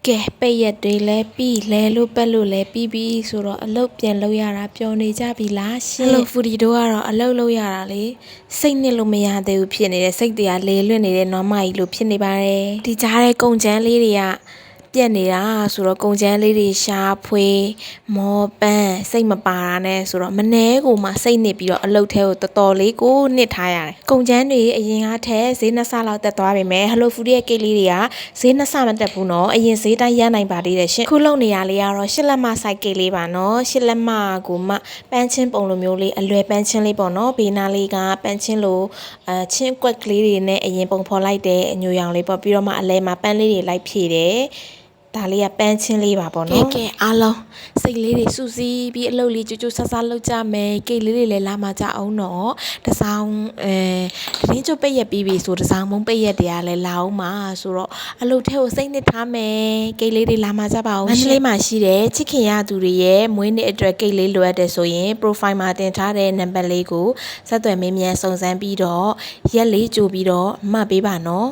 ကဲပိတ်ရက်တွေလဲပြီးလဲလို့ပက်လို့လဲပြီးပြီဆိုတော့အလုတ်ပြန်လုပ်ရတာပျော်နေကြပြီလားရှင်အလုတ်ဖူဒီတို့ကတော့အလုတ်လုပ်ရတာလေစိတ်နှစ်လို့မရသေးဘူးဖြစ်နေတဲ့စိတ်တရားလေလွတ်နေတဲ့နွားမကြီးလို့ဖြစ်နေပါတယ်ဒီကြားတဲ့ကုံချမ်းလေးတွေကပြက်နေတာဆိုတော့ကုံချမ်းလေးတွေရှာဖွေမောပန်းစိတ်မပါတာနဲ့ဆိုတော့မနှဲကိုမှစိတ်နစ်ပြီးတော့အလုတ်ထဲကိုတော်တော်လေးကိုနှစ်ထားရတယ်ကုံချမ်းတွေအရင်ကထက်ဈေးနှစ်ဆလောက်တက်သွားပြီမဲ့ဟလိုဖူဒီရဲ့ကိတ်လေးတွေကဈေးနှစ်ဆမတက်ဘူးနော်အရင်ဈေးတိုင်းရနိုင်ပါသေးတယ်ရှင်ခုလုံနေရလေးကတော့ရှစ်လက်မစိုက်ကိတ်လေးပါနော်ရှစ်လက်မကိုမှပန်းချင်းပုံလိုမျိုးလေးအလွယ်ပန်းချင်းလေးပေါ့နော်ဘေးနာလေးကပန်းချင်းလိုချင်းကွက်ကလေးတွေနဲ့အရင်ပုံဖော်လိုက်တဲ့အညိုရောင်လေးပေါ့ပြီးတော့မှအလဲမှာပန်းလေးတွေလိုက်ဖြည့်တယ်ဒါလေးကပန်းချင်းလေးပါပေါ့နော်ကဲအားလုံးစိတ်လေးတွေစူးစီးပြီးအလုပ်လေးကြိုးကြိုးဆဆလုပ်ကြမယ်ကိတ်လေးတွေလည်းလာမှကြအောင်တော့တစောင်းတရင်ကျုပ်ပိတ်ရက်ပြီးပြီဆိုတစောင်းမုံပိတ်ရက်တရားလည်းလာအောင်မှာဆိုတော့အလုပ်ထဲကိုစိတ်နှစ်ထားမယ်ကိတ်လေးတွေလာမှကြပါအောင်မန္တလေးမှာရှိတဲ့ချစ်ခင်ရသူတွေရဲ့မွေးနေ့အတွက်ကိတ်လေးလိုအပ်တယ်ဆိုရင် profile မှာတင်ထားတဲ့နံပါတ်လေးကိုဆက်သွယ်မေးမြန်းစုံစမ်းပြီးတော့ရက်လေးကြိုပြီးတော့မှတ်ပေးပါနော်